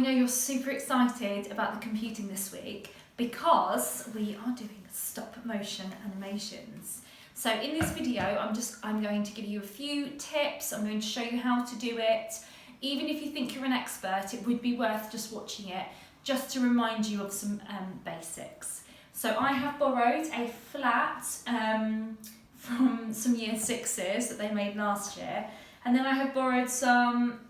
know you're super excited about the computing this week because we are doing stop motion animations. So in this video, I'm going to give you a few tips. I'm going to show you how to do it. Even if you think you're an expert, it would be worth just watching it just to remind you of some basics. So I have borrowed a flat from some year sixes that they made last year, and then I have borrowed some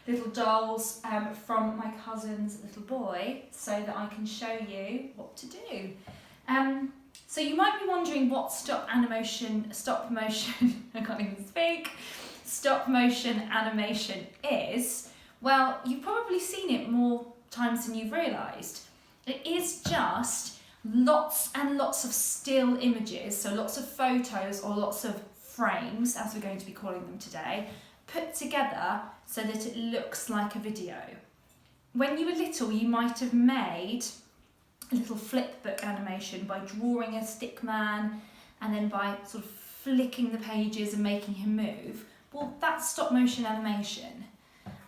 little dolls from my cousin's little boy so that I can show you what to do. So you might be wondering what stop motion, I can't even speak, stop motion animation is. Well, you've probably seen it more times than you've realised. It is just lots and lots of still images, so lots of photos or lots of frames, as we're going to be calling them today, put together so that it looks like a video. When you were little, you might have made a little flip book animation by drawing a stick man and then by sort of flicking the pages and making him move. Well, that's stop motion animation.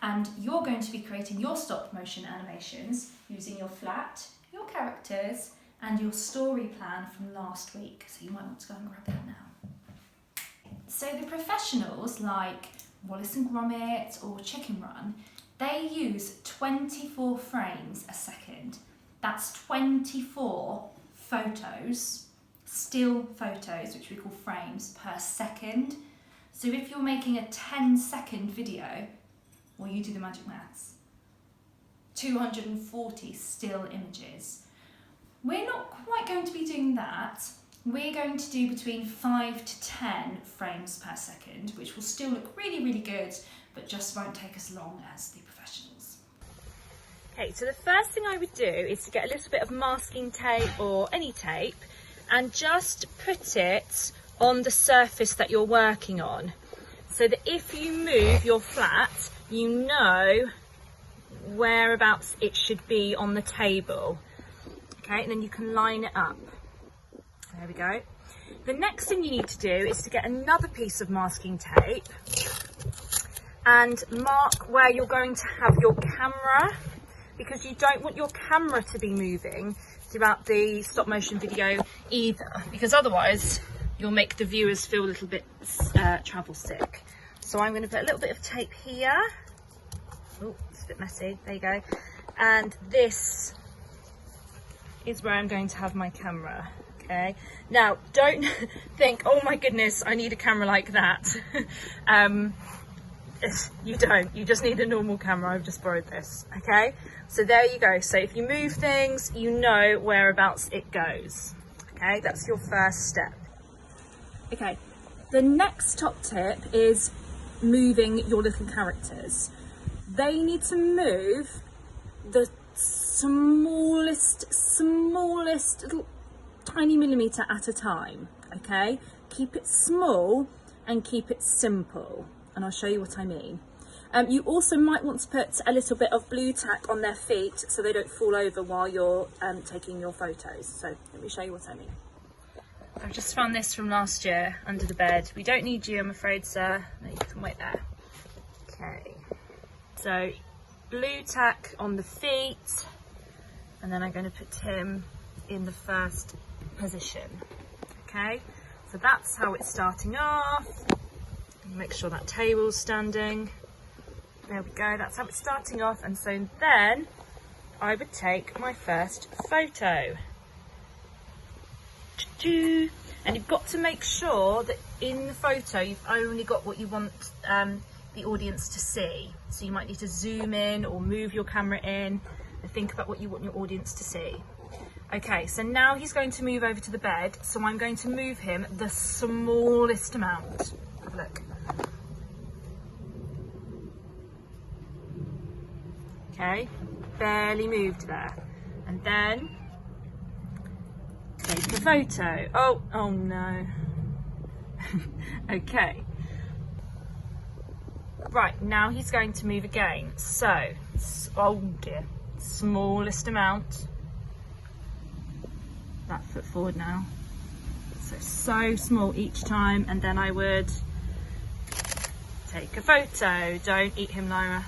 And you're going to be creating your stop motion animations using your flat, your characters, and your story plan from last week. So you might want to go and grab that now. So the professionals like Wallace and Gromit or Chicken Run, they use 24 frames a second. That's 24 photos, still photos, which we call frames, per second. So if you're making a 10-second video, well, you do the magic maths, 240 still images. We're not quite going to be doing that. We're going to do between 5 to 10 frames per second, which will still look really, really good, but just won't take as long as the professionals. Okay, so the first thing I would do is to get a little bit of masking tape or any tape and just put it on the surface that you're working on, so that if you move your flat, you know whereabouts it should be on the table. Okay, and then you can line it up. There we go. The next thing you need to do is to get another piece of masking tape and mark where you're going to have your camera, because you don't want your camera to be moving throughout the stop motion video either, because otherwise you'll make the viewers feel a little bit travel sick. So I'm going to put a little bit of tape here. Oh, it's a bit messy. There you go. And this is where I'm going to have my camera. Okay. Now, don't think, oh my goodness, I need a camera like that. You don't. You just need a normal camera. I've just borrowed this. Okay. So there you go. So if you move things, you know whereabouts it goes. Okay. That's your first step. Okay. The next top tip is moving your little characters. They need to move the smallest little tiny millimetre at a time. Okay, keep it small and keep it simple, and I'll show you what I mean. You also might want to put a little bit of blue tack on their feet so they don't fall over while you're taking your photos. So let me show you what I mean. I've just found this from last year under the bed. We don't need you, I'm afraid, sir. No, you can wait there. Okay, so blue tack on the feet, and then I'm going to put him in the first position. Okay, so that's how it's starting off. Make sure that table's standing. There we go, that's how it's starting off. And so then I would take my first photo. And you've got to make sure that in the photo you've only got what you want the audience to see. So you might need to zoom in or move your camera in and think about what you want your audience to see. Okay, so now he's going to move over to the bed, so I'm going to move him the smallest amount. Have a look. Okay, barely moved there. And then take the photo. Oh no. Okay. Right, now he's going to move again. So, oh dear, smallest amount. That foot forward now. So small each time, and then I would take a photo. Don't eat him, Lyra.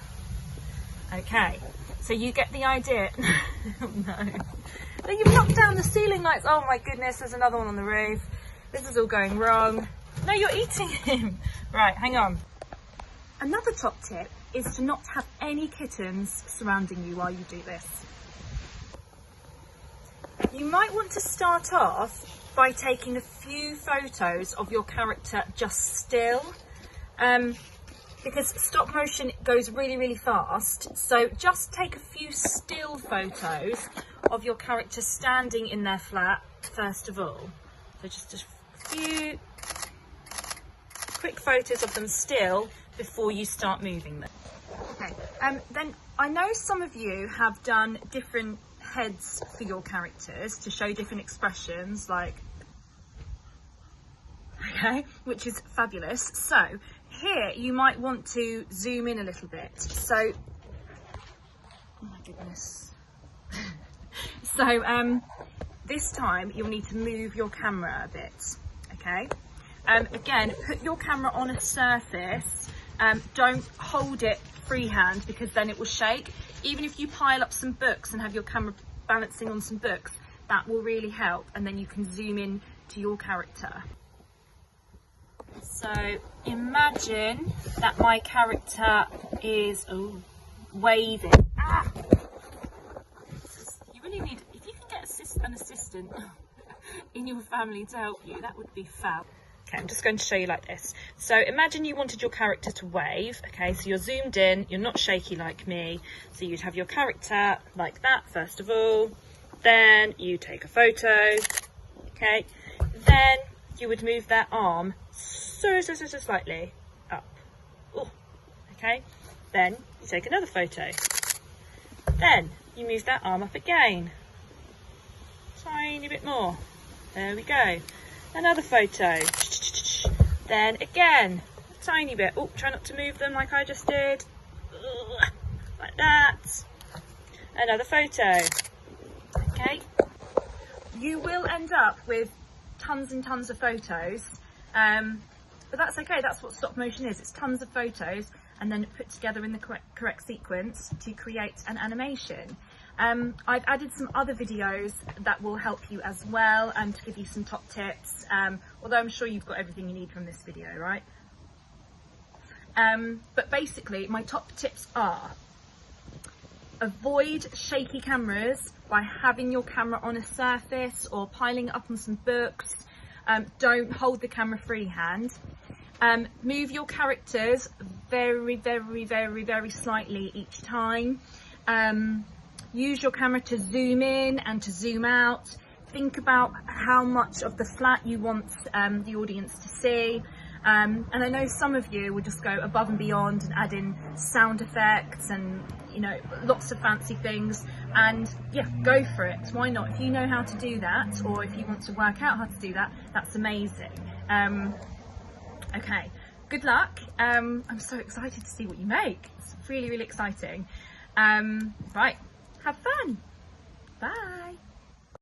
Okay, so you get the idea. Oh no. No, you've knocked down the ceiling lights. Oh my goodness, there's another one on the roof. This is all going wrong. No, you're eating him. Right, hang on. Another top tip is to not have any kittens surrounding you while you do this. You might want to start off by taking a few photos of your character just still. Because stop motion goes really, really fast. So just take a few still photos of your character standing in their flat, first of all. So just a few quick photos of them still before you start moving them. Okay, then I know some of you have done different heads for your characters to show different expressions, like, okay, which is fabulous. So here you might want to zoom in a little bit. So, oh my goodness. So this time you'll need to move your camera a bit, okay? Again, put your camera on a surface. Don't hold it freehand because then it will shake. Even if you pile up some books and have your camera balancing on some books, that will really help, and then you can zoom in to your character. So imagine that my character is waving. Ah! You really need, if you can get an assistant in your family to help you, that would be fab. Okay, I'm just going to show you like this. So imagine you wanted your character to wave. Okay, so you're zoomed in, you're not shaky like me. So you'd have your character like that, first of all. Then you take a photo. Okay, then you would move their arm so slightly up. Oh, okay. Then you take another photo. Then you move that arm up again. Tiny bit more. There we go. Another photo. Then again, a tiny bit. Oh, try not to move them like I just did. Like that. Another photo. Okay. You will end up with tons and tons of photos. But that's okay, that's what stop motion is. It's tons of photos and then put together in the correct sequence to create an animation. I've added some other videos that will help you as well and to give you some top tips, although I'm sure you've got everything you need from this video, right? But basically my top tips are: avoid shaky cameras by having your camera on a surface or piling it up on some books. Don't hold the camera freehand. Move your characters very, very, very, very slightly each time. Use your camera to zoom in and to zoom out. Think about how much of the flat you want the audience to see. And I know some of you will just go above and beyond and add in sound effects and, you know, lots of fancy things. And yeah, go for it. Why not? If you know how to do that, or if you want to work out how to do that, that's amazing. Okay, good luck. I'm so excited to see what you make. It's really, really exciting. Right, have fun. Bye.